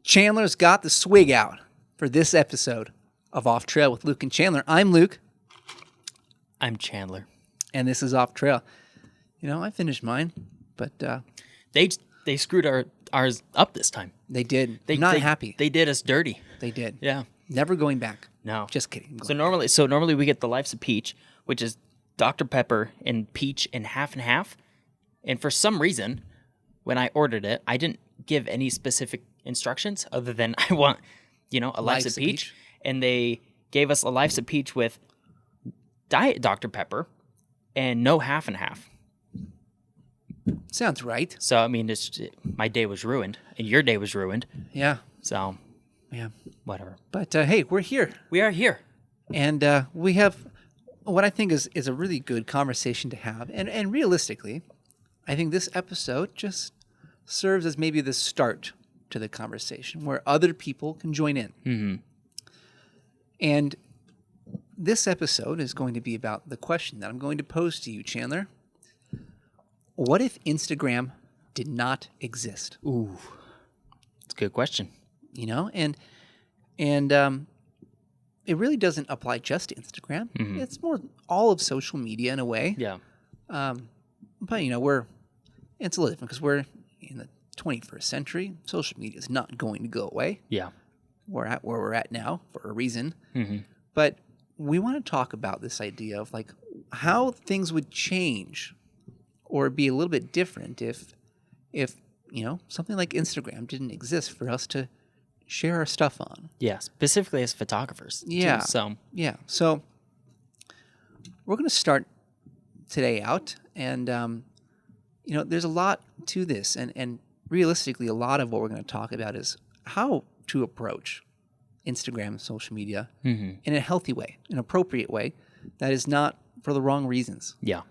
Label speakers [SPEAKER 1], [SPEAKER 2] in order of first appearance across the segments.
[SPEAKER 1] Chandler's got the swig out for this episode of Off Trail with Luke and Chandler. I'm Luke.
[SPEAKER 2] I'm Chandler.
[SPEAKER 1] And this is Off Trail. You know, I finished mine, but...
[SPEAKER 2] They screwed ours up this time.
[SPEAKER 1] They did. I'm not happy.
[SPEAKER 2] They did us dirty.
[SPEAKER 1] They did.
[SPEAKER 2] Yeah.
[SPEAKER 1] Never going back.
[SPEAKER 2] No.
[SPEAKER 1] Just kidding.
[SPEAKER 2] So normally we get the Lifes of Peach, which is Dr. Pepper and peach in half and half. And for some reason, when I ordered it, I didn't give any specific instructions other than I want, a Lifes of Peach. And they gave us a Lifes of Peach with Diet Dr. Pepper and no half and half.
[SPEAKER 1] Sounds right.
[SPEAKER 2] So, I mean, my day was ruined, and your day was ruined.
[SPEAKER 1] Yeah.
[SPEAKER 2] So,
[SPEAKER 1] yeah,
[SPEAKER 2] whatever.
[SPEAKER 1] But, hey, we're here.
[SPEAKER 2] We are here.
[SPEAKER 1] And we have what I think is a really good conversation to have. And realistically, I think this episode just serves as maybe the start to the conversation where other people can join in.
[SPEAKER 2] Mm-hmm.
[SPEAKER 1] And this episode is going to be about the question that I'm going to pose to you, Chandler. What if Instagram did not exist?
[SPEAKER 2] Ooh, it's a good question.
[SPEAKER 1] And it really doesn't apply just to Instagram.
[SPEAKER 2] Mm-hmm.
[SPEAKER 1] It's more all of social media in a way.
[SPEAKER 2] Yeah.
[SPEAKER 1] But it's a little different because we're in the 21st century. Social media is not going to go away.
[SPEAKER 2] Yeah.
[SPEAKER 1] We're at where we're at now for a reason.
[SPEAKER 2] Mm-hmm.
[SPEAKER 1] But we want to talk about this idea of like how things would change or be a little bit different if something like Instagram didn't exist for us to share our stuff on.
[SPEAKER 2] Yeah, specifically as photographers.
[SPEAKER 1] Yeah.
[SPEAKER 2] Too,
[SPEAKER 1] so we're going to start today out, and there's a lot to this, and realistically, a lot of what we're going to talk about is how to approach Instagram and social media in a healthy way, an appropriate way that is not for the wrong reasons.
[SPEAKER 2] Yeah.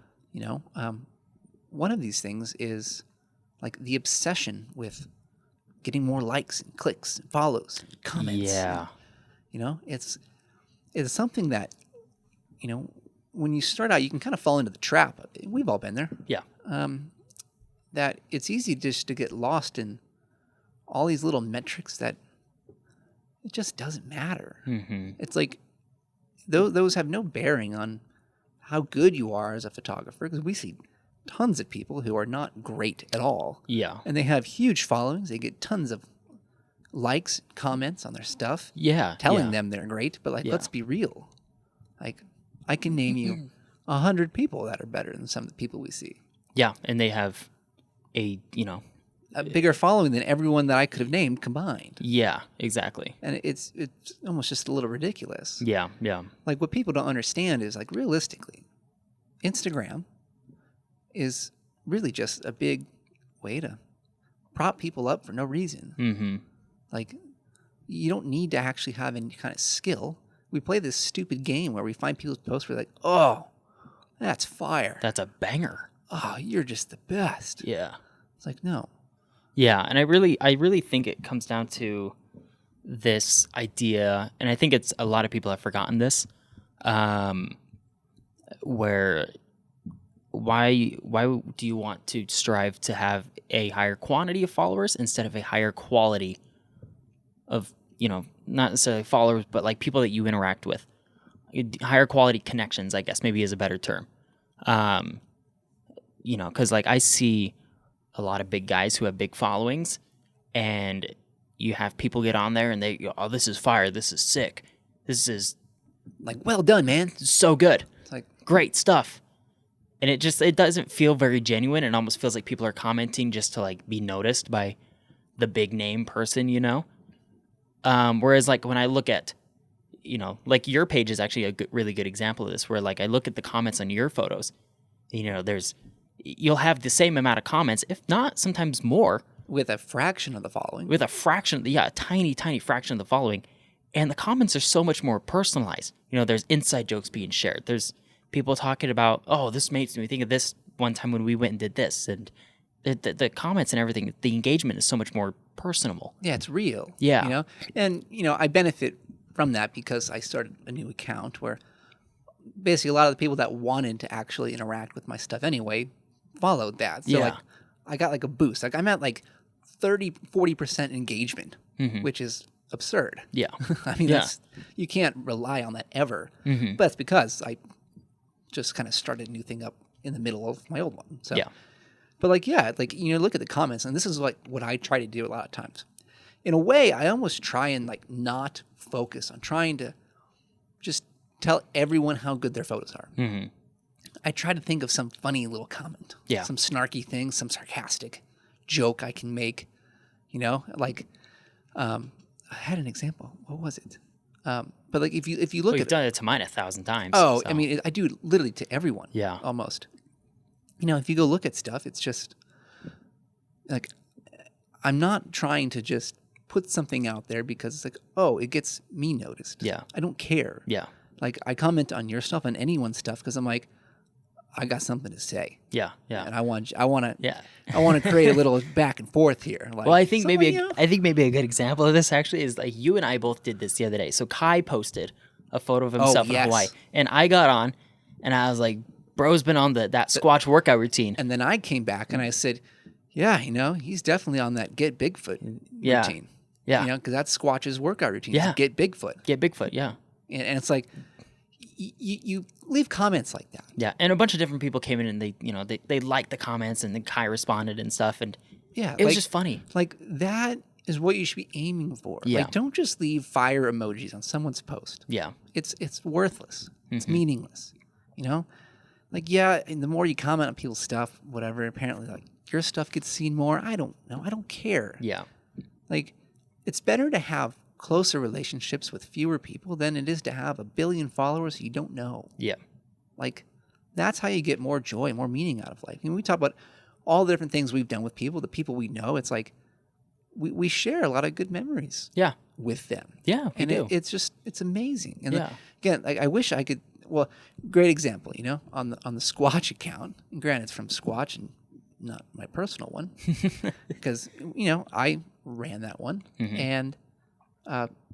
[SPEAKER 1] One of these things is like the obsession with getting more likes and clicks and follows and comments.
[SPEAKER 2] Yeah.
[SPEAKER 1] It's something that, when you start out, you can kind of fall into the trap. We've all been there.
[SPEAKER 2] Yeah.
[SPEAKER 1] That it's easy just to get lost in all these little metrics that it just doesn't matter.
[SPEAKER 2] Mm-hmm.
[SPEAKER 1] It's like those have no bearing on how good you are as a photographer, because we see tons of people who are not great at all.
[SPEAKER 2] Yeah.
[SPEAKER 1] And they have huge followings. They get tons of likes, comments on their stuff.
[SPEAKER 2] Yeah.
[SPEAKER 1] Telling them they're great. But let's be real. Like, I can name you 100 people that are better than some of the people we see.
[SPEAKER 2] Yeah. And they have a
[SPEAKER 1] bigger following than everyone that I could have named combined.
[SPEAKER 2] Yeah, exactly.
[SPEAKER 1] And it's almost just a little ridiculous.
[SPEAKER 2] Yeah, yeah.
[SPEAKER 1] Like, what people don't understand is, like, realistically, Instagram is really just a big way to prop people up for no reason.
[SPEAKER 2] Mm-hmm.
[SPEAKER 1] Like, you don't need to actually have any kind of skill. We play this stupid game where we find people's posts where we're like, oh, that's fire.
[SPEAKER 2] That's a banger.
[SPEAKER 1] Oh, you're just the best.
[SPEAKER 2] Yeah.
[SPEAKER 1] It's like, no.
[SPEAKER 2] Yeah, and I really think it comes down to this idea, and I think it's a lot of people have forgotten this, where why do you want to strive to have a higher quantity of followers instead of a higher quality of, not necessarily followers, but like people that you interact with? Higher quality connections, I guess, maybe is a better term. Because like I see a lot of big guys who have big followings, and you have people get on there and they go, oh, this is fire, this is sick, this is
[SPEAKER 1] like, well done, man.
[SPEAKER 2] so good.
[SPEAKER 1] It's like,
[SPEAKER 2] great stuff. And it doesn't feel very genuine. It almost feels like people are commenting just to like be noticed by the big name person, Whereas like when I look at, like your page is actually a really good example of this, where like I look at the comments on your photos, you'll have the same amount of comments, if not sometimes more.
[SPEAKER 1] With a fraction of the following.
[SPEAKER 2] A tiny, tiny fraction of the following. And the comments are so much more personalized. There's inside jokes being shared. There's people talking about, oh, this makes me think of this one time when we went and did this. And the comments and everything, the engagement is so much more personable.
[SPEAKER 1] Yeah, it's real.
[SPEAKER 2] Yeah.
[SPEAKER 1] And, I benefit from that because I started a new account where basically a lot of the people that wanted to actually interact with my stuff anyway followed that. So like I got like a boost. Like I'm at like 30-40% engagement, which is absurd.
[SPEAKER 2] Yeah.
[SPEAKER 1] I mean, you can't rely on that ever. But that's because I just kind of started a new thing up in the middle of my old one. So, but like, like, look at the comments, and this is like what I try to do a lot of times. In a way, I almost try and like not focus on trying to just tell everyone how good their photos are. I try to think of some funny little comment, some snarky thing, some sarcastic joke I can make, like, I had an example. What was it? But like, if you look
[SPEAKER 2] You've
[SPEAKER 1] at
[SPEAKER 2] done it to mine 1,000 times.
[SPEAKER 1] Oh,
[SPEAKER 2] so.
[SPEAKER 1] I mean, I do it literally to everyone.
[SPEAKER 2] Yeah.
[SPEAKER 1] Almost. If you go look at stuff, it's just like, I'm not trying to just put something out there because it's like, oh, it gets me noticed.
[SPEAKER 2] Yeah.
[SPEAKER 1] I don't care.
[SPEAKER 2] Yeah.
[SPEAKER 1] Like, I comment on your stuff, on anyone's stuff, because I'm like, I got something to say.
[SPEAKER 2] Yeah. Yeah.
[SPEAKER 1] And I want to create a little back and forth here. Like,
[SPEAKER 2] well, I think maybe a good example of this actually is like you and I both did this the other day. So Kai posted a photo of himself in Hawaii, and I got on, and I was like, "Bro's been on that Squatch workout routine."
[SPEAKER 1] And then I came back and I said, "Yeah, he's definitely on that Get Bigfoot routine."
[SPEAKER 2] Yeah.
[SPEAKER 1] Because that's Squatch's workout routine.
[SPEAKER 2] Yeah.
[SPEAKER 1] Get Bigfoot.
[SPEAKER 2] Get Bigfoot. Yeah.
[SPEAKER 1] And it's like, you leave comments like that.
[SPEAKER 2] Yeah, and a bunch of different people came in and they liked the comments, and then Kai responded and stuff, and it was just funny.
[SPEAKER 1] Like, that is what you should be aiming for.
[SPEAKER 2] Yeah.
[SPEAKER 1] Like, don't just leave fire emojis on someone's post.
[SPEAKER 2] Yeah.
[SPEAKER 1] It's worthless. It's meaningless. Like, and the more you comment on people's stuff, whatever, apparently like your stuff gets seen more. I don't know. I don't care.
[SPEAKER 2] Yeah.
[SPEAKER 1] Like, it's better to have closer relationships with fewer people than it is to have 1 billion followers you don't know.
[SPEAKER 2] Yeah.
[SPEAKER 1] Like, that's how you get more joy, more meaning out of life. We talk about all the different things we've done with people, the people we know. It's like we share a lot of good memories with them.
[SPEAKER 2] Yeah, we do.
[SPEAKER 1] It's amazing. And again, like, I wish I could, well, great example, on the Squatch account. And granted, it's from Squatch and not my personal one because, I ran that one. And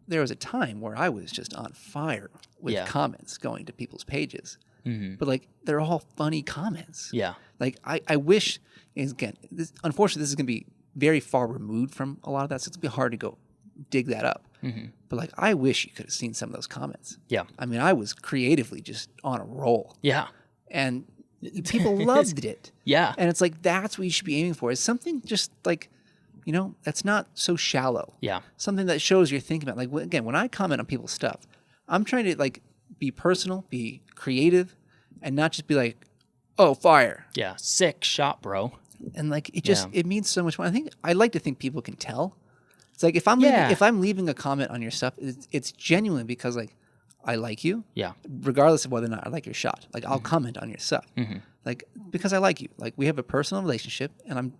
[SPEAKER 1] there was a time where I was just on fire with comments going to people's pages. But like, they're all funny comments.
[SPEAKER 2] Yeah.
[SPEAKER 1] Like, I wish, again, unfortunately, this is going to be very far removed from a lot of that, so it's going to be hard to go dig that up. But like, I wish you could have seen some of those comments.
[SPEAKER 2] Yeah.
[SPEAKER 1] I mean, I was creatively just on a roll.
[SPEAKER 2] Yeah.
[SPEAKER 1] And people loved it.
[SPEAKER 2] Yeah.
[SPEAKER 1] And it's like, that's what you should be aiming for, is something just like, that's not so shallow.
[SPEAKER 2] Yeah.
[SPEAKER 1] Something that shows you're thinking about. Like, again, when I comment on people's stuff, I'm trying to like be personal, be creative, and not just be like, oh, fire.
[SPEAKER 2] Yeah. Sick shot, bro.
[SPEAKER 1] And like, it just, it means so much more. I like to think people can tell. It's like, if I'm leaving a comment on your stuff, it's genuinely because like, I like you.
[SPEAKER 2] Yeah.
[SPEAKER 1] Regardless of whether or not I like your shot. Like, I'll comment on your stuff. Like, because I like you. Like, we have a personal relationship, and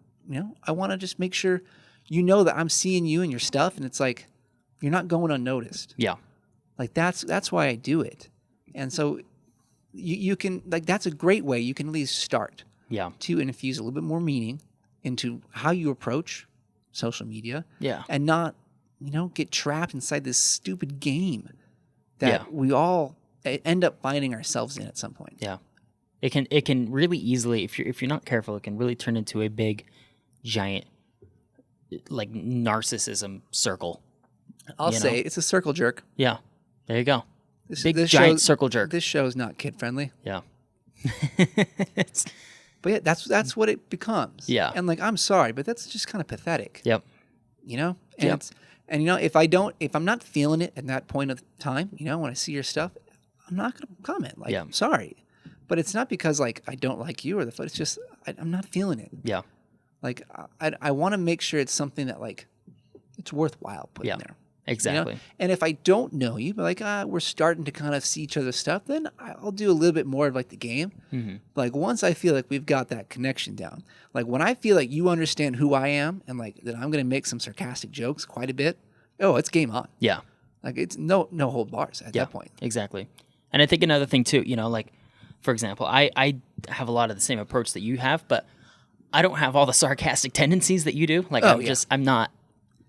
[SPEAKER 1] I want to just make sure that I'm seeing you and your stuff, and it's like, you're not going unnoticed.
[SPEAKER 2] Yeah.
[SPEAKER 1] Like, that's why I do it. And so you can, like, that's a great way you can at least start to infuse a little bit more meaning into how you approach social media. Yeah. And not, get trapped inside this stupid game that we all end up finding ourselves in at some point.
[SPEAKER 2] Yeah. It can really easily, if you're not careful, it can really turn into a big, giant, like, narcissism circle.
[SPEAKER 1] I'll say it's a circle jerk.
[SPEAKER 2] Yeah. There you go. This giant circle jerk.
[SPEAKER 1] This show is not kid friendly.
[SPEAKER 2] Yeah.
[SPEAKER 1] But yeah, that's what it becomes. Yeah. And like, I'm sorry, but that's just kind of pathetic.
[SPEAKER 2] Yep.
[SPEAKER 1] And if I'm not feeling it at that point of time, when I see your stuff, I'm not going to comment. Like, I'm sorry. But it's not because like I don't like you or the foot. It's just I'm not feeling it. Yeah. Like, I want to make sure it's something that like it's worthwhile putting there.
[SPEAKER 2] Exactly.
[SPEAKER 1] And if I don't know you, but like we're starting to kind of see each other's stuff, then I'll do a little bit more of like the game. Like, once I feel like we've got that connection down, like when I feel like you understand who I am and like that I'm going to make some sarcastic jokes quite a bit, it's game on. Yeah. Like, it's no hold bars at that point.
[SPEAKER 2] Exactly. And I think another thing too, like, for example, I have a lot of the same approach that you have, but I don't have all the sarcastic tendencies that you do. Like, I'm not.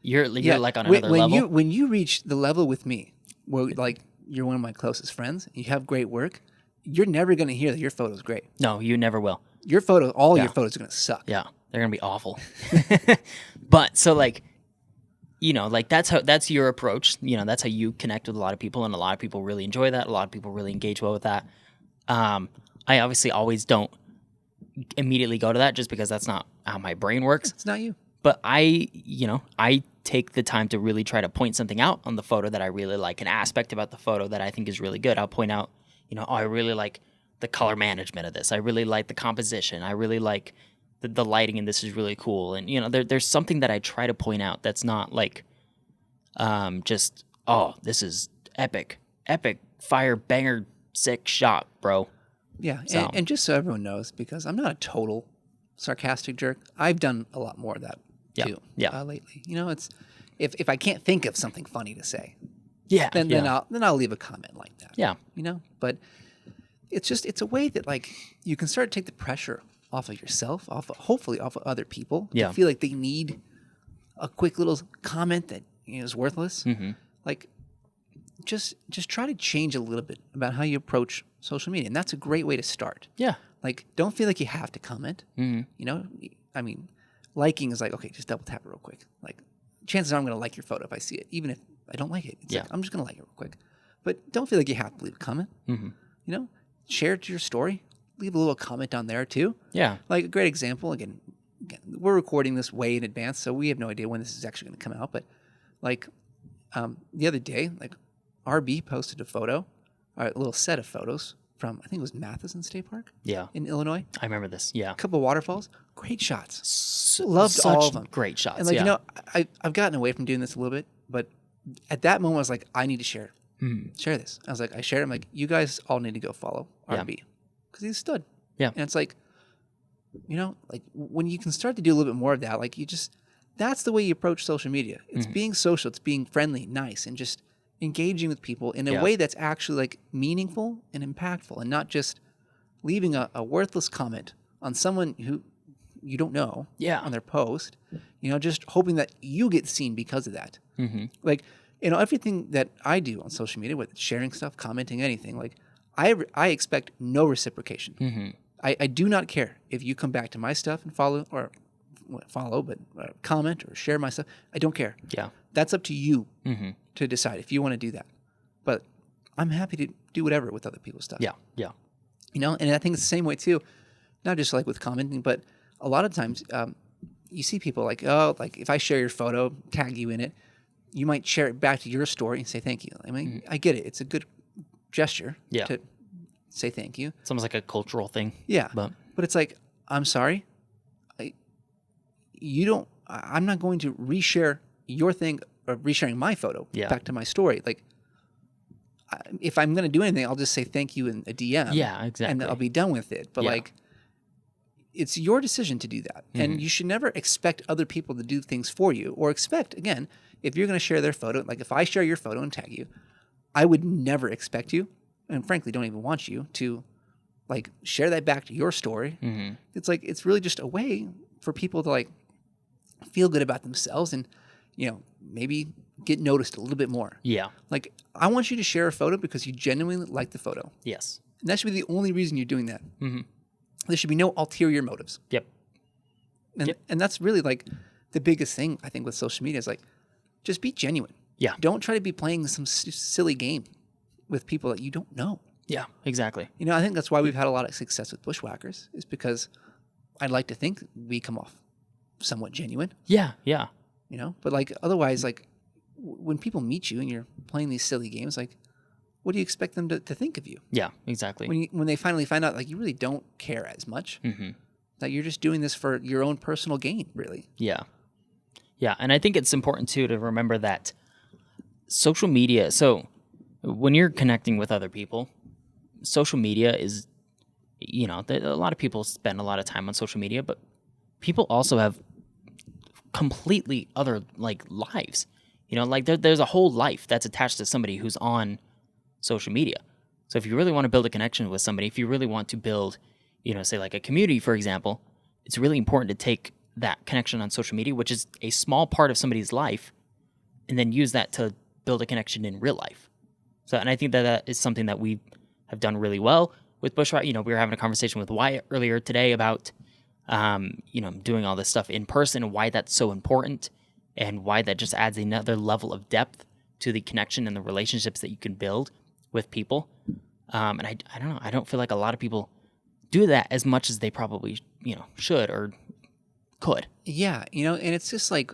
[SPEAKER 2] You're like on another level.
[SPEAKER 1] When you reach the level with me, where like you're one of my closest friends, you have great work, you're never going to hear that your photo's great.
[SPEAKER 2] No, you never will.
[SPEAKER 1] Your photo, your photos are going to suck.
[SPEAKER 2] Yeah. they're gonna be awful. But so like, you know, like that's your approach. You know, that's how you connect with a lot of people, and a lot of people really enjoy that. A lot of people really engage well with that. I obviously always don't immediately go to that just because that's not how my brain works.
[SPEAKER 1] It's not you.
[SPEAKER 2] But I take the time to really try to point something out on the photo that I really like, an aspect about the photo that I think is really good. I'll point out, you know, oh, I really like the color management of this. I really like the composition. I really like the lighting in this is really cool. And, you know, there's something that I try to point out that's not like just, oh, this is epic, fire banger, sick shot, bro.
[SPEAKER 1] Yeah,
[SPEAKER 2] So-
[SPEAKER 1] and just so everyone knows, because I'm not a total sarcastic jerk, I've done a lot more of that too.
[SPEAKER 2] Yeah.
[SPEAKER 1] Lately, you know, it's if I can't think of something funny to say,
[SPEAKER 2] Yeah.
[SPEAKER 1] then I'll leave a comment like that.
[SPEAKER 2] Yeah.
[SPEAKER 1] You know, but it's a way that like you can start to take the pressure off of yourself, hopefully off of other people.
[SPEAKER 2] Yeah.
[SPEAKER 1] To feel like they need a quick little comment that is worthless.
[SPEAKER 2] Mm-hmm.
[SPEAKER 1] Like just try to change a little bit about how you approach social media, and that's a great way to start.
[SPEAKER 2] Yeah.
[SPEAKER 1] Like, don't feel like you have to comment.
[SPEAKER 2] Mm-hmm.
[SPEAKER 1] You know, I mean, liking is like, okay, just double tap it real quick. Like, chances are I'm going to like your photo if I see it, even if I don't like it. It's like, I'm just going to like it real quick. But don't feel like you have to leave a comment.
[SPEAKER 2] Mm-hmm.
[SPEAKER 1] You know, share it to your story. Leave a little comment on there too.
[SPEAKER 2] Yeah.
[SPEAKER 1] Like a great example, again, we're recording this way in advance, so we have no idea when this is actually going to come out. But like the other day, like RB posted a photo, or a little set of photos from, I think it was Matheson State Park
[SPEAKER 2] Yeah.
[SPEAKER 1] in Illinois.
[SPEAKER 2] I remember this. Yeah.
[SPEAKER 1] A couple of waterfalls, great shots.
[SPEAKER 2] So,
[SPEAKER 1] Loved
[SPEAKER 2] such
[SPEAKER 1] all of them.
[SPEAKER 2] Great shots.
[SPEAKER 1] And like,
[SPEAKER 2] yeah.
[SPEAKER 1] you know, I've gotten away from doing this a little bit, but at that moment I was like, I need to share. Share this. I was like, I shared it. I'm like, you guys all need to go follow
[SPEAKER 2] Yeah.
[SPEAKER 1] RB because he's stood.
[SPEAKER 2] Yeah.
[SPEAKER 1] And it's like, you know, like when you can start to do a little bit more of that, like that's the way you approach social media. It's being social. It's being friendly, nice, and just engaging with people in a
[SPEAKER 2] Yeah.
[SPEAKER 1] way that's actually like meaningful and impactful, and not just leaving a worthless comment on someone who you don't know
[SPEAKER 2] Yeah.
[SPEAKER 1] on their post, you know, just hoping that you get seen because of that.
[SPEAKER 2] Mm-hmm.
[SPEAKER 1] Like, you know, everything that I do on social media, whether it's sharing stuff, commenting, anything, like I expect no reciprocation.
[SPEAKER 2] Mm-hmm.
[SPEAKER 1] I do not care if you come back to my stuff and follow, but comment or share my stuff. I don't care.
[SPEAKER 2] Yeah.
[SPEAKER 1] That's up to you
[SPEAKER 2] Mm-hmm.
[SPEAKER 1] to decide if you want to do that. But I'm happy to do whatever with other people's stuff.
[SPEAKER 2] Yeah. Yeah.
[SPEAKER 1] You know, and I think it's the same way too, not just like with commenting, but a lot of times you see people like, oh, like if I share your photo, tag you in it, you might share it back to your story and say thank you. I mean, I get it. It's a good gesture
[SPEAKER 2] Yeah.
[SPEAKER 1] to say thank you.
[SPEAKER 2] It's almost like a cultural thing.
[SPEAKER 1] Yeah.
[SPEAKER 2] But
[SPEAKER 1] But it's like, I'm sorry. I'm not going to reshare your thing or resharing my photo back to my story. Like, if I'm going to do anything, I'll just say thank you in a DM.
[SPEAKER 2] Yeah, exactly.
[SPEAKER 1] And I'll be done with it. But like, it's your decision to do that. And you should never expect other people to do things for you, or expect, again, if you're going to share their photo, like if I share your photo and tag you, I would never expect you, and frankly don't even want you to like share that back to your story.
[SPEAKER 2] Mm-hmm.
[SPEAKER 1] It's like, it's really just a way for people to like feel good about themselves and, you know, maybe get noticed a little bit more.
[SPEAKER 2] Yeah.
[SPEAKER 1] Like, I want you to share a photo because you genuinely like the photo.
[SPEAKER 2] Yes.
[SPEAKER 1] And that should be the only reason you're doing that.
[SPEAKER 2] Mm-hmm.
[SPEAKER 1] There should be no ulterior motives.
[SPEAKER 2] Yep.
[SPEAKER 1] And that's really like the biggest thing I think with social media is like, just be genuine.
[SPEAKER 2] Yeah.
[SPEAKER 1] Don't try to be playing some silly game with people that you don't know.
[SPEAKER 2] Yeah. Exactly.
[SPEAKER 1] You know, I think that's why we've had a lot of success with Bushwhackers, is because I'd like to think we come off somewhat genuine,
[SPEAKER 2] Yeah. Yeah.
[SPEAKER 1] you know? But like, otherwise, like when people meet you and you're playing these silly games, like, what do you expect them to think of you?
[SPEAKER 2] Yeah. Exactly.
[SPEAKER 1] When they finally find out, like, you really don't care as much,
[SPEAKER 2] Mm-hmm.
[SPEAKER 1] that you're just doing this for your own personal gain, really.
[SPEAKER 2] Yeah. Yeah. And I think it's important too to remember that social media. So when you're connecting with other people, social media is, you know, a lot of people spend a lot of time on social media, but people also have completely other like lives. You know, like there's a whole life that's attached to somebody who's on social media. So if you really want to build a connection with somebody, if you really want to build, you know, say like a community, for example, it's really important to take that connection on social media, which is a small part of somebody's life, and then use that to build a connection in real life. So, and I think that is something that we have done really well with Bushwhack. You know, we were having a conversation with Wyatt earlier today about doing all this stuff in person, and why that's so important, and why that just adds another level of depth to the connection and the relationships that you can build with people. And I don't know. I don't feel like a lot of people do that as much as they probably, should or could.
[SPEAKER 1] Yeah, and it's just like,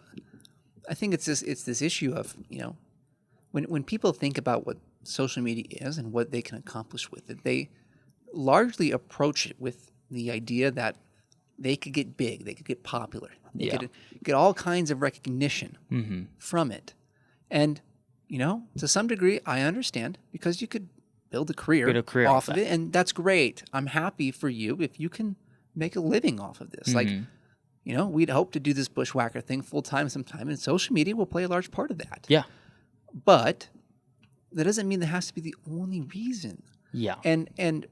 [SPEAKER 1] I think it's this issue of, when people think about what social media is and what they can accomplish with it, they largely approach it with the idea that they could get big, they could get popular, they could get all kinds of recognition from it. And, to some degree, I understand, because you could build a career off of it, and that's great. I'm happy for you if you can make a living off of this. Like, we'd hope to do this bushwhacker thing full time sometime, and social media will play a large part of that.
[SPEAKER 2] Yeah.
[SPEAKER 1] But that doesn't mean that has to be the only reason.
[SPEAKER 2] Yeah.
[SPEAKER 1] And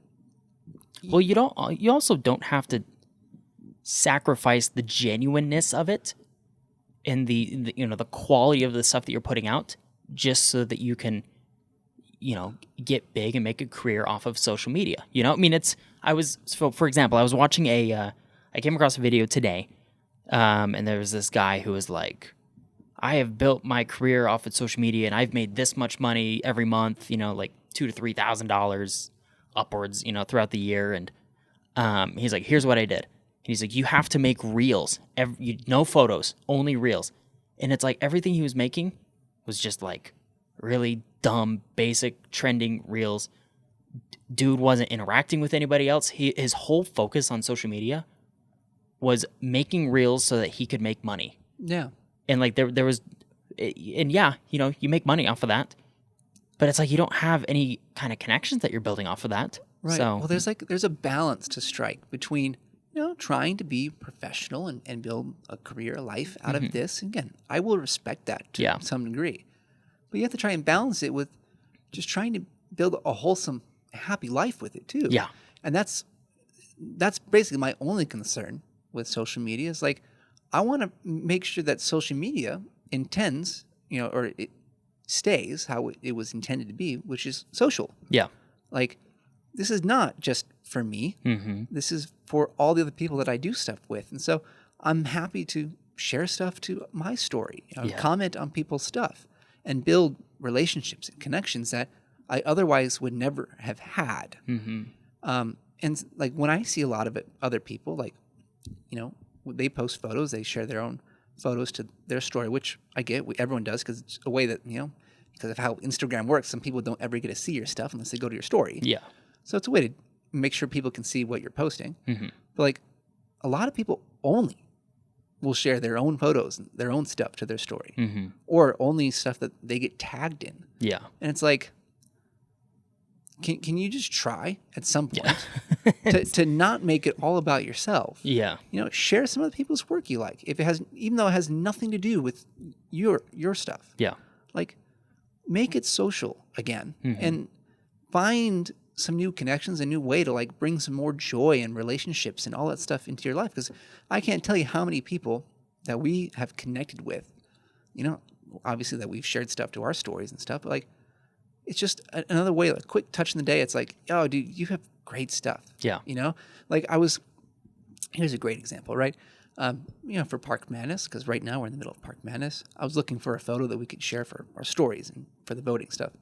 [SPEAKER 2] well, you also don't have to sacrifice the genuineness of it and the quality of the stuff that you're putting out just so that you can get big and make a career off of social media. For example, I was watching I came across a video today, and there was this guy who was like, I have built my career off of social media, and I've made this much money every month, like $2,000 to $3,000 upwards, throughout the year. And he's like, here's what I did. And he's like, you have to make reels, no photos, only reels. And it's like everything he was making was just like really dumb, basic, trending reels. Dude wasn't interacting with anybody else. His whole focus on social media was making reels so that he could make money.
[SPEAKER 1] Yeah.
[SPEAKER 2] And like there was, and yeah, you make money off of that, but it's like you don't have any kind of connections that you're building off of that.
[SPEAKER 1] Right.
[SPEAKER 2] So,
[SPEAKER 1] well, there's a balance to strike between trying to be professional and build a career, a life out of this. Again, I will respect that to some degree, but you have to try and balance it with just trying to build a wholesome, happy life with it too.
[SPEAKER 2] Yeah.
[SPEAKER 1] And that's basically my only concern with social media is like, I want to make sure that social media intends, or it stays how it was intended to be, which is social.
[SPEAKER 2] Yeah.
[SPEAKER 1] Like, this is not just for me. This is for all the other people that I do stuff with. And so I'm happy to share stuff to my story, comment on people's stuff, and build relationships and connections that I otherwise would never have had. And like when I see a lot of other people, like, they post photos, they share their own photos to their story, which I get, everyone does, because it's a way that, because of how Instagram works, some people don't ever get to see your stuff unless they go to your story.
[SPEAKER 2] Yeah.
[SPEAKER 1] So it's a way to make sure people can see what you're posting. But like a lot of people only will share their own photos and their own stuff to their story, or only stuff that they get tagged in.
[SPEAKER 2] Yeah.
[SPEAKER 1] And it's like, can you just try at some point to not make it all about yourself?
[SPEAKER 2] Yeah.
[SPEAKER 1] Share some of the people's work you like. If it has, even though it has nothing to do with your stuff.
[SPEAKER 2] Yeah.
[SPEAKER 1] Like, make it social again, and find some new connections, a new way to like bring some more joy and relationships and all that stuff into your life. Because I can't tell you how many people that we have connected with, obviously that we've shared stuff to our stories and stuff, but like, it's just another way, like quick touch in the day. It's like, oh, dude, you have great stuff.
[SPEAKER 2] Yeah.
[SPEAKER 1] Like here's a great example, right? For Park Madness, because right now we're in the middle of Park Madness. I was looking for a photo that we could share for our stories and for the voting stuff.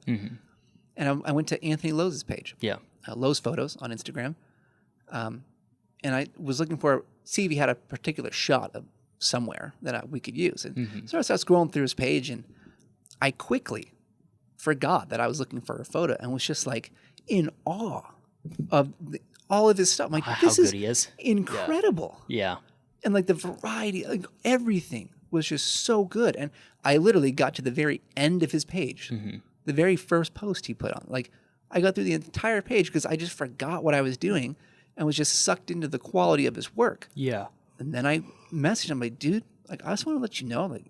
[SPEAKER 1] And I went to Anthony Lowe's page. Yeah. Lowe's Photos on Instagram. And I was looking see if he had a particular shot of somewhere that we could use. And so I started scrolling through his page, and I quickly forgot that I was looking for a photo and was just like in awe of all of his stuff. I'm like, this
[SPEAKER 2] how good he is.
[SPEAKER 1] Incredible.
[SPEAKER 2] Yeah.
[SPEAKER 1] And like the variety, like everything was just so good. And I literally got to the very end of his page, the very first post he put on. Like I got through the entire page because I just forgot what I was doing and was just sucked into the quality of his work.
[SPEAKER 2] Yeah.
[SPEAKER 1] And then I messaged him like, dude, like I just want to let you know, like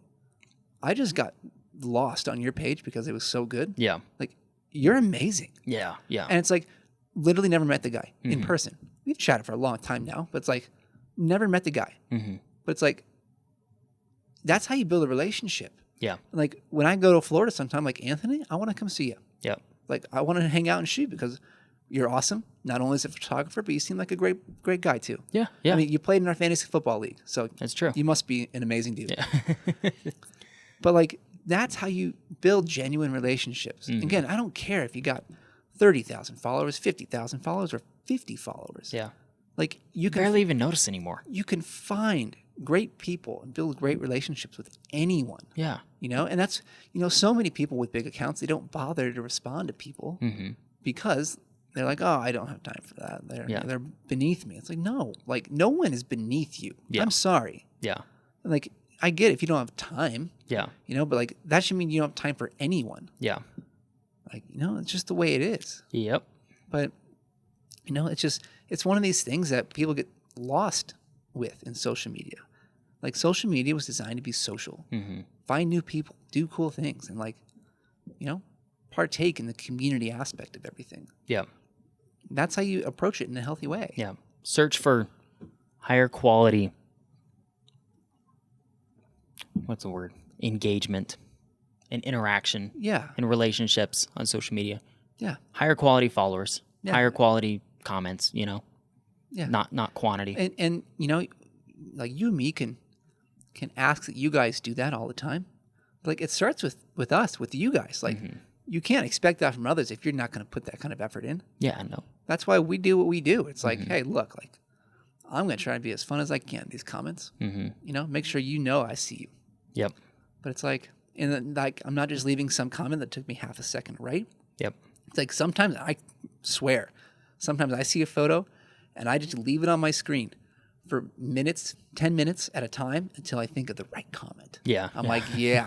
[SPEAKER 1] I just got lost on your page because it was so good. Yeah. Like you're amazing.
[SPEAKER 2] Yeah. Yeah.
[SPEAKER 1] And it's like literally never met the guy in person. We've chatted for a long time now, but it's like never met the guy. But it's like that's how you build a relationship. Yeah. Like when I go to Florida sometime, like Anthony, I want to come see you. Yeah. Like I want to hang out and shoot because you're awesome. Not only as a photographer, but you seem like a great guy too.
[SPEAKER 2] Yeah, yeah.
[SPEAKER 1] I mean, you played in our fantasy football league, so
[SPEAKER 2] That's true.
[SPEAKER 1] You must be an amazing dude.
[SPEAKER 2] Yeah.
[SPEAKER 1] But like, that's how you build genuine relationships.
[SPEAKER 2] Mm-hmm.
[SPEAKER 1] Again, I don't care if you got 30,000 followers, 50,000 followers, or 50 followers.
[SPEAKER 2] Yeah.
[SPEAKER 1] Like you can
[SPEAKER 2] Barely even notice anymore.
[SPEAKER 1] you can find great people and build great relationships with anyone.
[SPEAKER 2] Yeah.
[SPEAKER 1] You know, and that's, so many people with big accounts, they don't bother to respond to people because they're like, oh, I don't have time for that. They're beneath me. It's like, no, like no one is beneath you.
[SPEAKER 2] Yeah.
[SPEAKER 1] I'm sorry.
[SPEAKER 2] Yeah.
[SPEAKER 1] Like, I get it if you don't have time,
[SPEAKER 2] Yeah.
[SPEAKER 1] but like that should mean you don't have time for anyone.
[SPEAKER 2] Yeah.
[SPEAKER 1] Like, it's just the way it is.
[SPEAKER 2] Yep.
[SPEAKER 1] But, it's one of these things that people get lost with in social media. Like, social media was designed to be social. Find new people, do cool things, and like, partake in the community aspect of everything.
[SPEAKER 2] Yeah.
[SPEAKER 1] That's how you approach it in a healthy way.
[SPEAKER 2] Yeah. Search for higher quality. What's the word? Engagement and interaction.
[SPEAKER 1] Yeah.
[SPEAKER 2] And relationships on social media.
[SPEAKER 1] Yeah.
[SPEAKER 2] Higher quality followers.
[SPEAKER 1] Yeah.
[SPEAKER 2] Higher quality comments,
[SPEAKER 1] Yeah.
[SPEAKER 2] Not quantity.
[SPEAKER 1] And like you and me can ask that you guys do that all the time. Like, it starts with us, with you guys. Like, you can't expect that from others if you're not going to put that kind of effort in.
[SPEAKER 2] Yeah, I know.
[SPEAKER 1] That's why we do what we do. It's like, hey, look, like, I'm going to try to be as fun as I can. These comments, make sure I see you.
[SPEAKER 2] Yep.
[SPEAKER 1] But it's like, and then, like, I'm not just leaving some comment that took me half a second to write.
[SPEAKER 2] Yep.
[SPEAKER 1] It's like sometimes I swear, sometimes I see a photo and I just leave it on my screen for minutes, 10 minutes at a time until I think of the right comment.
[SPEAKER 2] Yeah.
[SPEAKER 1] I'm like, yeah,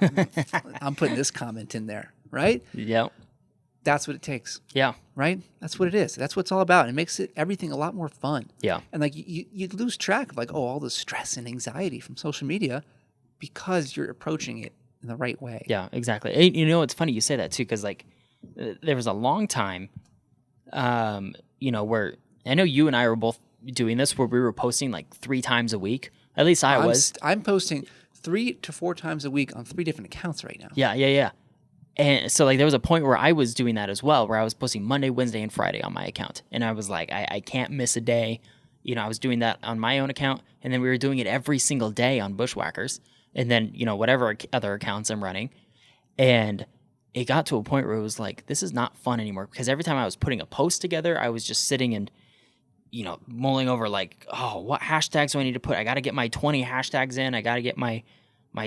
[SPEAKER 1] I'm putting this comment in there, right?
[SPEAKER 2] Yep.
[SPEAKER 1] That's what it takes.
[SPEAKER 2] Yeah.
[SPEAKER 1] Right? That's what it is. That's what it's all about. It makes everything a lot more fun.
[SPEAKER 2] Yeah.
[SPEAKER 1] And like you lose track of like, all the stress and anxiety from social media because you're approaching it in the right way.
[SPEAKER 2] Yeah, exactly. And, it's funny you say that too, because like there was a long time, where I know you and I were both doing this, where we were posting like 3 times a week. At least I was.
[SPEAKER 1] I'm posting 3 to 4 times a week on 3 different accounts right now.
[SPEAKER 2] Yeah. And so like there was a point where I was doing that as well, where I was posting Monday, Wednesday, and Friday on my account. And I was like, I can't miss a day. I was doing that on my own account, and then we were doing it every single day on Bushwhackers, and then, whatever other accounts I'm running. And it got to a point where it was like, this is not fun anymore, because every time I was putting a post together, I was just sitting and, mulling over like, oh, what hashtags do I need to put? I got to get my 20 hashtags in. I got to get my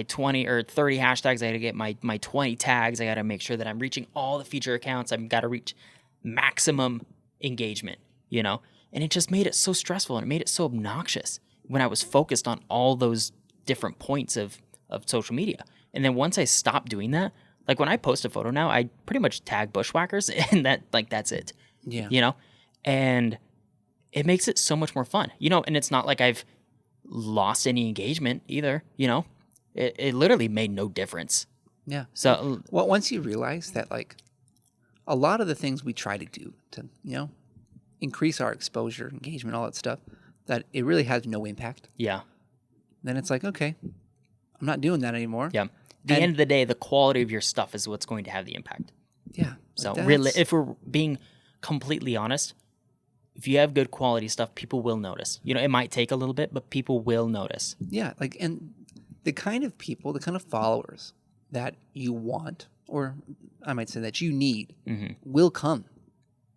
[SPEAKER 2] 20 or 30 hashtags. I got to get my 20 tags. I got to make sure that I'm reaching all the feature accounts. I've got to reach maximum engagement, And it just made it so stressful, and it made it so obnoxious when I was focused on all those different points of social media. And then once I stopped doing that, like when I post a photo now, I pretty much tag Bushwhackers, and that's it.
[SPEAKER 1] Yeah.
[SPEAKER 2] And it makes it so much more fun, and it's not like I've lost any engagement either, it literally made no difference.
[SPEAKER 1] Yeah.
[SPEAKER 2] So,
[SPEAKER 1] well, once you realize that, like, a lot of the things we try to do to, increase our exposure, engagement, all that stuff, that it really has no impact.
[SPEAKER 2] Yeah.
[SPEAKER 1] Then it's like, okay, I'm not doing that anymore.
[SPEAKER 2] Yeah. At the end of the day, the quality of your stuff is what's going to have the impact.
[SPEAKER 1] Yeah.
[SPEAKER 2] So really, if we're being completely honest, if you have good quality stuff, people will notice. It might take a little bit, but people will notice.
[SPEAKER 1] Yeah. Like, and the kind of people, the kind of followers that you want, or I might say that you need, will come.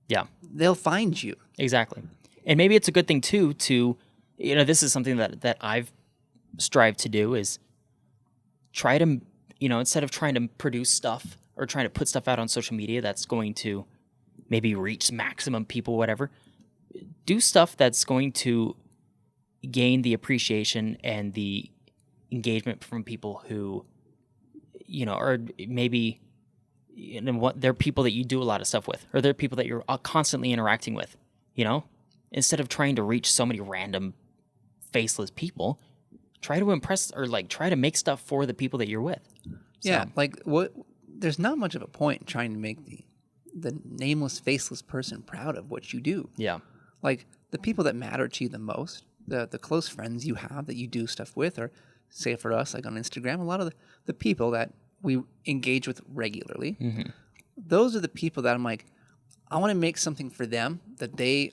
[SPEAKER 2] Yeah.
[SPEAKER 1] They'll find you.
[SPEAKER 2] Exactly. And maybe it's a good thing too to, this is something that I've strived to do, is try to, instead of trying to produce stuff or trying to put stuff out on social media that's going to maybe reach maximum people, whatever, do stuff that's going to gain the appreciation and the engagement from people who, or maybe what they're people that you do a lot of stuff with, or they're people that you're constantly interacting with, instead of trying to reach so many random faceless people, try to impress, or like try to make stuff for the people that you're with.
[SPEAKER 1] Yeah. Like there's not much of a point in trying to make the nameless, faceless person proud of what you do.
[SPEAKER 2] Yeah.
[SPEAKER 1] Like, the people that matter to you the most, the close friends you have that you do stuff with, or say for us, like on Instagram, a lot of the people that we engage with regularly, those are the people that I'm like, I want to make something for them that they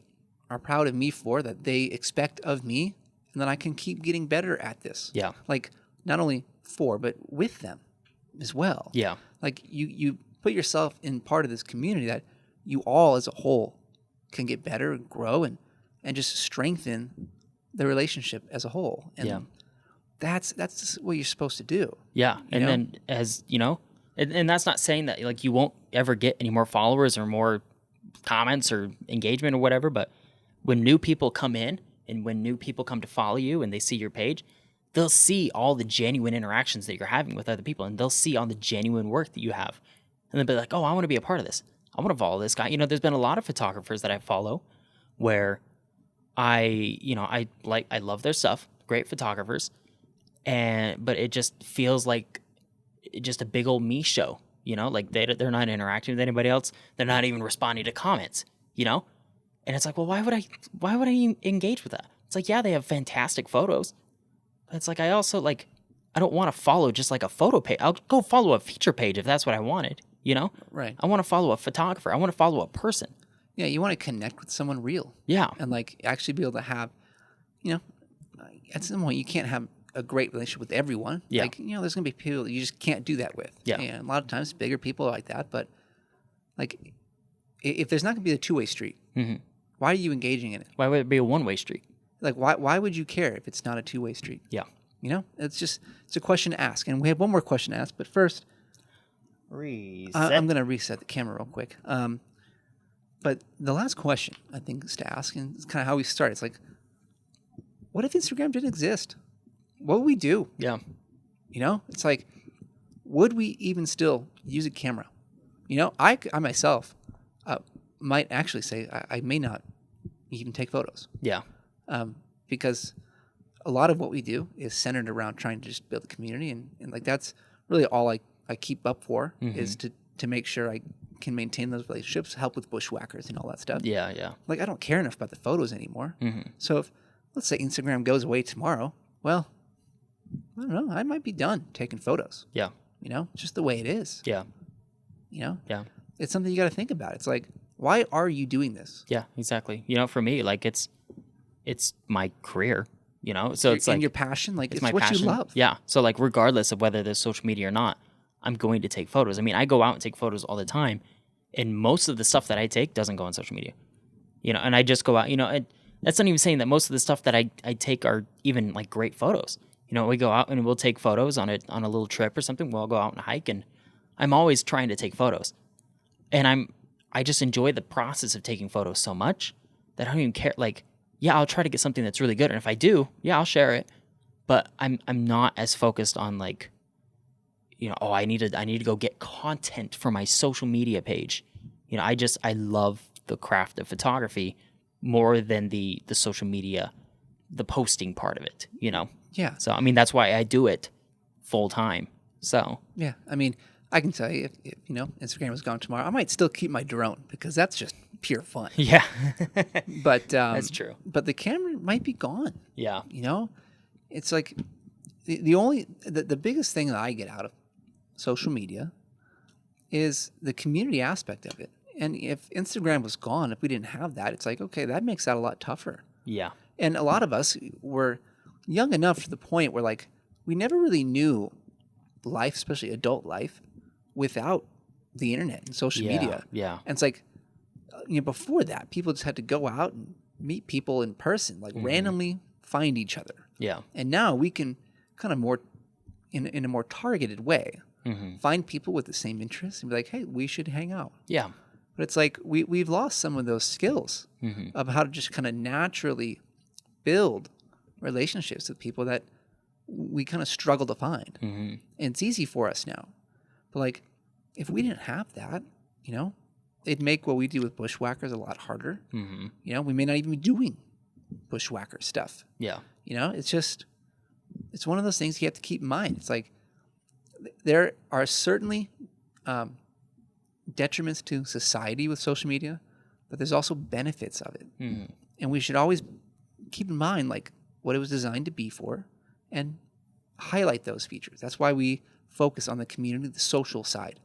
[SPEAKER 1] are proud of me for, that they expect of me, and then I can keep getting better at this.
[SPEAKER 2] Yeah.
[SPEAKER 1] Like, not only for, but with them as well.
[SPEAKER 2] Yeah.
[SPEAKER 1] Like, you put yourself in part of this community that you all as a whole can get better and grow and just strengthen the relationship as a whole. And that's what you're supposed to do.
[SPEAKER 2] Yeah. And then as, and that's not saying that like you won't ever get any more followers or more comments or engagement or whatever, but when new people come in and when new people come to follow you and they see your page, they'll see all the genuine interactions that you're having with other people, and they'll see all the genuine work that you have. And they'll be like, oh, I want to be a part of this. I want to follow this guy. There's been a lot of photographers that I follow where I love their stuff, great photographers, but it just feels like just a big old me show, like they're not interacting with anybody else. They're not even responding to comments, and it's like, well, why would I engage with that? It's like, yeah, they have fantastic photos. But it's like, I also I don't want to follow just like a photo page. I'll go follow a feature page if that's what I wanted,
[SPEAKER 1] Right.
[SPEAKER 2] I want to follow a photographer. I want to follow a person.
[SPEAKER 1] Yeah, you want to connect with someone real.
[SPEAKER 2] Yeah.
[SPEAKER 1] And actually be able to have, at some point you can't have a great relationship with everyone.
[SPEAKER 2] Yeah.
[SPEAKER 1] There's going to be people that you just can't do that with.
[SPEAKER 2] Yeah.
[SPEAKER 1] And a lot of times bigger people are like that. But if there's not going to be a two-way street, why are you engaging in it?
[SPEAKER 2] Why would it be a one-way street?
[SPEAKER 1] Why would you care if it's not a two-way street?
[SPEAKER 2] Yeah.
[SPEAKER 1] It's a question to ask. And we have one more question to ask. But first,
[SPEAKER 2] reset.
[SPEAKER 1] I'm going to reset the camera real quick. But the last question I think is to ask, and it's kind of how we start. It's like, what if Instagram didn't exist? What would we do?
[SPEAKER 2] Yeah.
[SPEAKER 1] It's like, would we even still use a camera? I myself might actually say I may not even take photos.
[SPEAKER 2] Yeah.
[SPEAKER 1] Because a lot of what we do is centered around trying to just build a community. And that's really all I keep up for is to make sure I can maintain those relationships, help with bushwhackers and all that stuff.
[SPEAKER 2] Yeah, yeah.
[SPEAKER 1] I don't care enough about the photos anymore. So if, let's say, Instagram goes away tomorrow, well, I don't know. I might be done taking photos.
[SPEAKER 2] Yeah.
[SPEAKER 1] It's just the way it is.
[SPEAKER 2] Yeah.
[SPEAKER 1] Yeah. It's something you got to think about. It's like, why are you doing this?
[SPEAKER 2] Yeah, exactly. For me, it's my career, so it's
[SPEAKER 1] and your passion, it's
[SPEAKER 2] my
[SPEAKER 1] what
[SPEAKER 2] passion.
[SPEAKER 1] you love.
[SPEAKER 2] Yeah. So regardless of whether there's social media or not, I'm going to take photos. I mean, I go out and take photos all the time, and most of the stuff that I take doesn't go on social media, and I just go out, and that's not even saying that most of the stuff that I take are even great photos. We go out and we'll take photos on a little trip or something. We'll go out and hike, and I'm always trying to take photos, and I just enjoy the process of taking photos so much that I don't even care. Yeah, I'll try to get something that's really good, and if I do, yeah, I'll share it. But I'm not as focused on I need to go get content for my social media page. I love the craft of photography more than the social media, the posting part of it.
[SPEAKER 1] Yeah.
[SPEAKER 2] So I mean, that's why I do it full time. So
[SPEAKER 1] yeah, I mean, I can tell you if Instagram was gone tomorrow, I might still keep my drone because that's just pure fun.
[SPEAKER 2] yeah,
[SPEAKER 1] But
[SPEAKER 2] that's true.
[SPEAKER 1] But the camera might be gone.
[SPEAKER 2] Yeah.
[SPEAKER 1] It's like the biggest thing that I get out of social media is the community aspect of it. And if Instagram was gone, if we didn't have that, it's like, okay, that makes that a lot tougher.
[SPEAKER 2] Yeah.
[SPEAKER 1] And a lot of us were young enough to the point where we never really knew life, especially adult life, without the internet and social media.
[SPEAKER 2] Yeah.
[SPEAKER 1] And it's like, before that, people just had to go out and meet people in person, randomly find each other.
[SPEAKER 2] Yeah.
[SPEAKER 1] And now we can kind of more, in a more targeted way, find people with the same interests and be like, hey, we should hang out.
[SPEAKER 2] Yeah.
[SPEAKER 1] But it's like we've lost some of those skills of how to just kind of naturally build relationships with people that we kind of struggle to find. And it's easy for us now. But if we didn't have that, it'd make what we do with bushwhackers a lot harder. We may not even be doing bushwhacker stuff.
[SPEAKER 2] Yeah.
[SPEAKER 1] It's one of those things you have to keep in mind. It's like there are certainly detriments to society with social media, but there's also benefits of it. And we should always keep in mind what it was designed to be for and highlight those features. That's why we focus on the community, the social side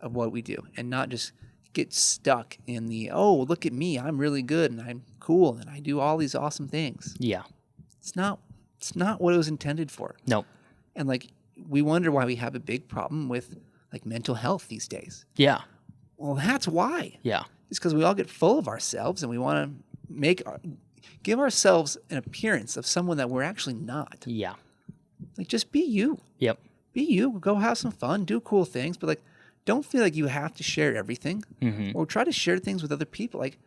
[SPEAKER 1] of what we do, and not just get stuck in the, oh, look at me, I'm really good and I'm cool and I do all these awesome things.
[SPEAKER 2] Yeah.
[SPEAKER 1] It's not what it was intended for.
[SPEAKER 2] Nope.
[SPEAKER 1] And like we wonder why we have a big problem with like mental health these days.
[SPEAKER 2] Yeah.
[SPEAKER 1] Well, that's why.
[SPEAKER 2] Yeah.
[SPEAKER 1] It's because we all get full of ourselves and we want to give ourselves an appearance of someone that we're actually not.
[SPEAKER 2] Yeah.
[SPEAKER 1] Like just be you.
[SPEAKER 2] Yep.
[SPEAKER 1] Be you. Go have some fun. Do cool things, but like don't feel like you have to share everything, or try to share things with other people. Like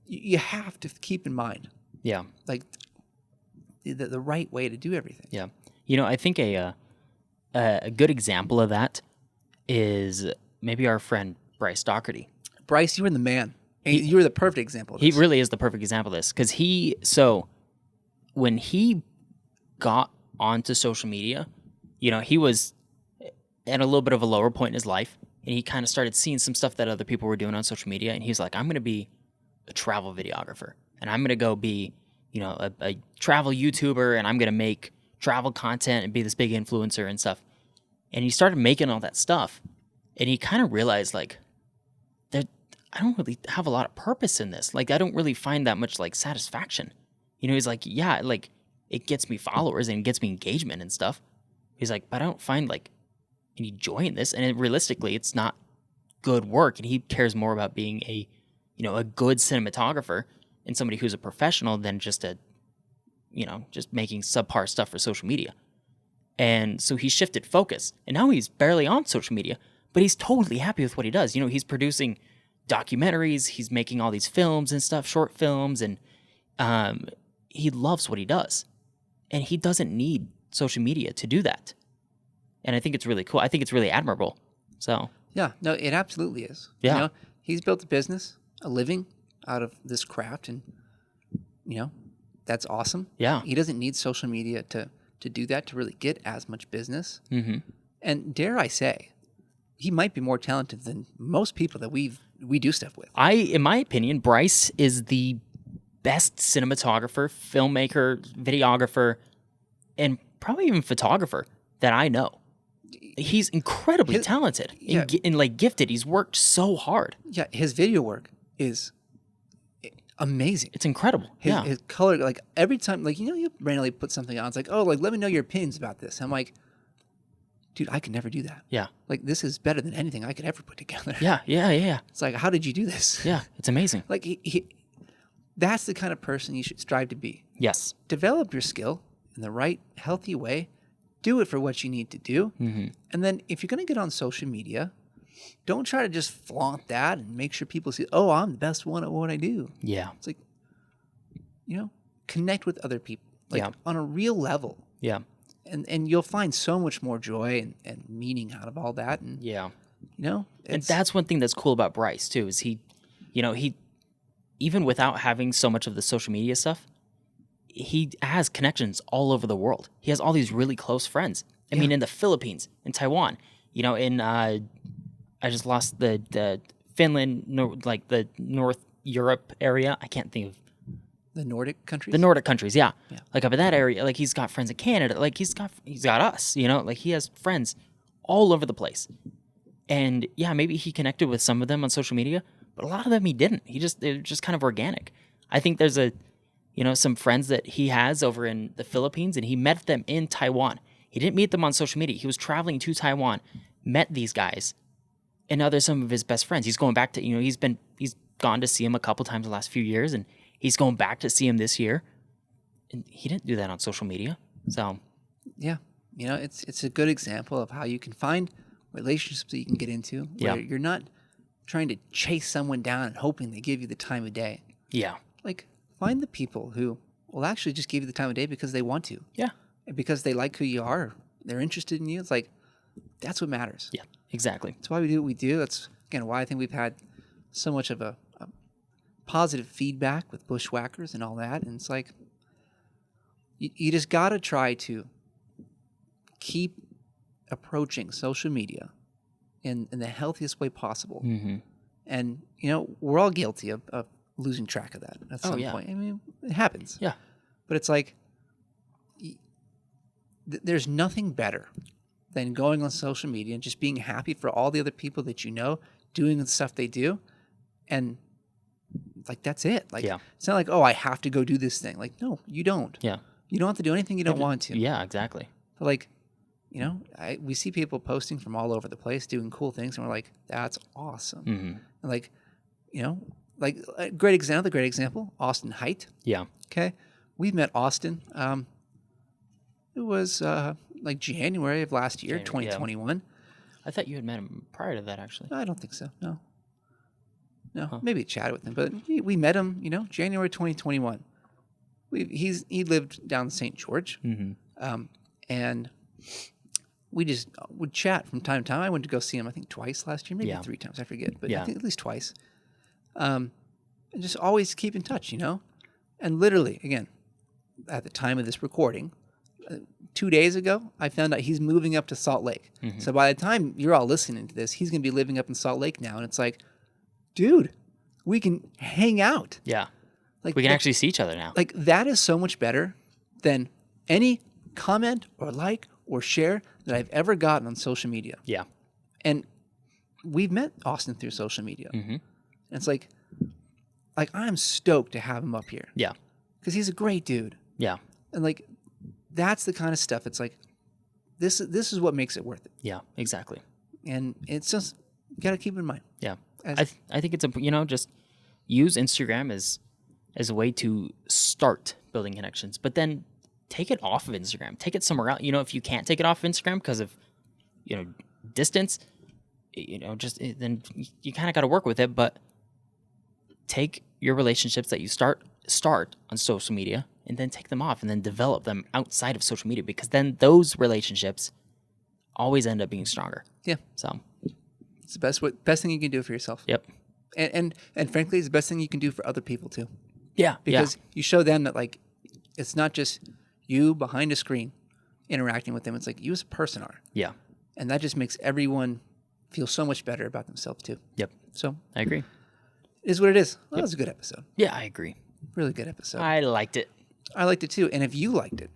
[SPEAKER 1] you have to keep in mind,
[SPEAKER 2] Yeah.
[SPEAKER 1] like the right way to do everything.
[SPEAKER 2] Yeah. I think a good example of that is maybe our friend Bryce Doherty.
[SPEAKER 1] Bryce, you were the man. You were the perfect example of
[SPEAKER 2] He
[SPEAKER 1] this.
[SPEAKER 2] really is the perfect example of this because when he got onto social media, he was at a little bit of a lower point in his life, and he kind of started seeing some stuff that other people were doing on social media, and he was like, I'm going to be a travel videographer, and I'm going to go be, a travel YouTuber, and I'm going to make travel content and be this big influencer and stuff. And he started making all that stuff, and he kind of realized, like, I don't really have a lot of purpose in this. Like, I don't really find that much, like, satisfaction. He's like, yeah, like, it gets me followers and it gets me engagement and stuff. He's like, but I don't find, like, any joy in this. And realistically, it's not good work. And he cares more about being a good cinematographer and somebody who's a professional than just just making subpar stuff for social media. And so he shifted focus. And now he's barely on social media, but he's totally happy with what he does. He's producing documentaries, he's making all these films and stuff, short films, and he loves what he does. And he doesn't need social media to do that. And I think it's really cool. I think it's really admirable. So
[SPEAKER 1] Yeah, no, it absolutely is.
[SPEAKER 2] Yeah.
[SPEAKER 1] He's built a business, a living out of this craft, and that's awesome.
[SPEAKER 2] Yeah.
[SPEAKER 1] He doesn't need social media to do that, to really get as much business.
[SPEAKER 2] Mm-hmm.
[SPEAKER 1] And dare I say, he might be more talented than most people that we do stuff with.
[SPEAKER 2] In my opinion, Bryce is the best cinematographer, filmmaker, videographer, and probably even photographer that I know. He's incredibly talented and like gifted. He's worked so hard.
[SPEAKER 1] Yeah, his video work is amazing.
[SPEAKER 2] It's incredible.
[SPEAKER 1] His color, like every time, like you randomly put something on. It's like, oh, like let me know your opinions about this. I'm like, dude, I could never do that.
[SPEAKER 2] Yeah.
[SPEAKER 1] Like this is better than anything I could ever put together.
[SPEAKER 2] Yeah.
[SPEAKER 1] It's like, how did you do this?
[SPEAKER 2] Yeah, it's amazing.
[SPEAKER 1] Like that's the kind of person you should strive to be.
[SPEAKER 2] Yes.
[SPEAKER 1] Develop your skill in the right, healthy way. Do it for what you need to do.
[SPEAKER 2] Mm-hmm.
[SPEAKER 1] And then if you're going to get on social media, don't try to just flaunt that and make sure people see, oh, I'm the best one at what I do.
[SPEAKER 2] Yeah.
[SPEAKER 1] It's like, connect with other people on a real level.
[SPEAKER 2] Yeah.
[SPEAKER 1] And you'll find so much more joy and meaning out of all that. And,
[SPEAKER 2] and that's one thing that's cool about Bryce too, is he even without having so much of the social media stuff, he has connections all over the world. He has all these really close friends. I mean, in the Philippines, in Taiwan, I just lost the Finland, the North Europe area. I can't think of
[SPEAKER 1] the Nordic countries.
[SPEAKER 2] The Nordic countries, yeah. Like up in that area, like he's got friends in Canada. Like he's got us. Like he has friends all over the place. And yeah, maybe he connected with some of them on social media, but a lot of them he didn't. They're just kind of organic. I think there's some friends that he has over in the Philippines, and he met them in Taiwan. He didn't meet them on social media. He was traveling to Taiwan, met these guys, and now they're some of his best friends. He's going back to, he's gone to see him a couple times the last few years, and he's going back to see him this year. And he didn't do that on social media. So,
[SPEAKER 1] yeah, it's a good example of how you can find relationships that you can get into where you're not trying to chase someone down and hoping they give you the time of day.
[SPEAKER 2] Yeah.
[SPEAKER 1] Like, find the people who will actually just give you the time of day because they want to.
[SPEAKER 2] Yeah.
[SPEAKER 1] And because they like who you are. They're interested in you. It's like, that's what matters.
[SPEAKER 2] Yeah, exactly.
[SPEAKER 1] That's why we do what we do. That's, again, why I think we've had so much of a positive feedback with Bushwhackers and all that. And it's like, you just got to try to keep approaching social media in the healthiest way possible.
[SPEAKER 2] Mm-hmm.
[SPEAKER 1] And, we're all guilty of losing track of that at some point. I mean, it happens.
[SPEAKER 2] Yeah.
[SPEAKER 1] But it's like, there's nothing better than going on social media and just being happy for all the other people that doing the stuff they do, and like that's it. Like
[SPEAKER 2] Yeah.
[SPEAKER 1] it's not like, oh, I have to go do this thing. Like, no, you don't.
[SPEAKER 2] Yeah.
[SPEAKER 1] You don't have to do anything you don't want to.
[SPEAKER 2] Yeah, exactly.
[SPEAKER 1] But like, we see people posting from all over the place doing cool things, and we're like, that's awesome.
[SPEAKER 2] Mm-hmm.
[SPEAKER 1] And like, like a great example, Austin Height.
[SPEAKER 2] Yeah.
[SPEAKER 1] Okay. We've met Austin. It was like January of last year, 2021.
[SPEAKER 2] I thought you had met him prior to that, actually.
[SPEAKER 1] I don't think so. No, maybe chatted with him, but we met him, January 2021. He lived down St. George, and we just would chat from time to time. I went to go see him, I think twice last year, maybe 3 times, I forget, but I think at least twice. And just always keep in touch, And literally, again, at the time of this recording, 2 days ago, I found out he's moving up to Salt Lake. So by the time you're all listening to this, he's going to be living up in Salt Lake now, and it's like, dude, we can hang out.
[SPEAKER 2] Yeah.
[SPEAKER 1] Like
[SPEAKER 2] we can actually see each other now.
[SPEAKER 1] Like that is so much better than any comment or like or share that I've ever gotten on social media.
[SPEAKER 2] Yeah.
[SPEAKER 1] And we've met Austin through social media. And it's like I'm stoked to have him up here.
[SPEAKER 2] Yeah.
[SPEAKER 1] Because he's a great dude.
[SPEAKER 2] Yeah.
[SPEAKER 1] And like that's the kind of stuff. It's like this is what makes it worth it.
[SPEAKER 2] Yeah, exactly.
[SPEAKER 1] And it's just you got to keep in mind.
[SPEAKER 2] Yeah. I think it's just use Instagram as a way to start building connections, but then take it off of Instagram. Take it somewhere else. If you can't take it off of Instagram because of, distance, then you kind of got to work with it. But take your relationships that you start on social media and then take them off and then develop them outside of social media, because then those relationships always end up being stronger.
[SPEAKER 1] Yeah.
[SPEAKER 2] So
[SPEAKER 1] it's the best thing you can do for yourself.
[SPEAKER 2] Yep.
[SPEAKER 1] And frankly, it's the best thing you can do for other people too.
[SPEAKER 2] Yeah.
[SPEAKER 1] Because you show them that like it's not just you behind a screen interacting with them. It's like you as a person are.
[SPEAKER 2] Yeah.
[SPEAKER 1] And that just makes everyone feel so much better about themselves too.
[SPEAKER 2] Yep.
[SPEAKER 1] So
[SPEAKER 2] I agree.
[SPEAKER 1] It is what it is. Well, that was a good episode.
[SPEAKER 2] Yeah, I agree.
[SPEAKER 1] Really good episode.
[SPEAKER 2] I liked it.
[SPEAKER 1] I liked it too. And if you liked it,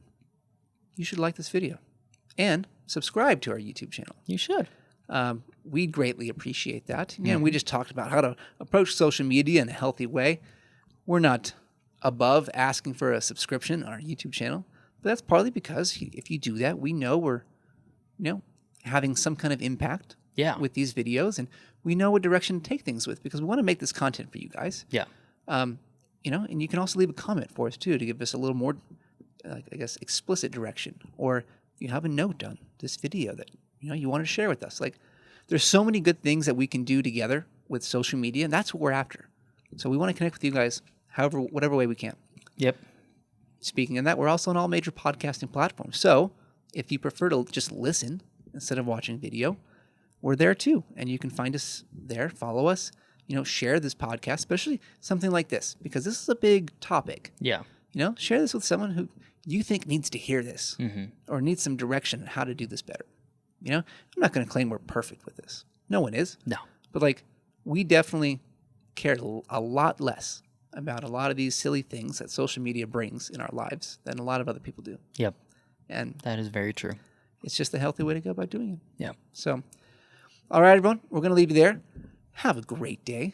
[SPEAKER 1] you should like this video and subscribe to our YouTube channel.
[SPEAKER 2] You should.
[SPEAKER 1] We greatly appreciate that. And we just talked about how to approach social media in a healthy way. We're not above asking for a subscription on our YouTube channel, but that's partly because if you do that, we know we're, having some kind of impact with these videos, and we know what direction to take things with because we want to make this content for you guys.
[SPEAKER 2] Yeah.
[SPEAKER 1] And you can also leave a comment for us too to give us a little more, explicit direction, or you have a note on this video that you want to share with us. Like, there's so many good things that we can do together with social media, and that's what we're after. So we want to connect with you guys whatever way we can.
[SPEAKER 2] Yep.
[SPEAKER 1] Speaking of that, we're also on all major podcasting platforms. So if you prefer to just listen instead of watching video, we're there too. And you can find us there, follow us, share this podcast, especially something like this, because this is a big topic.
[SPEAKER 2] Yeah.
[SPEAKER 1] Share this with someone who you think needs to hear this or needs some direction on how to do this better. I'm not going to claim we're perfect with this. No one is.
[SPEAKER 2] No.
[SPEAKER 1] But we definitely care a lot less about a lot of these silly things that social media brings in our lives than a lot of other people do.
[SPEAKER 2] Yep.
[SPEAKER 1] And
[SPEAKER 2] that is very true.
[SPEAKER 1] It's just a healthy way to go about doing it.
[SPEAKER 2] Yeah.
[SPEAKER 1] So, all right, everyone, we're going to leave you there. Have a great day, and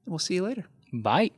[SPEAKER 1] we'll see you later.
[SPEAKER 2] Bye.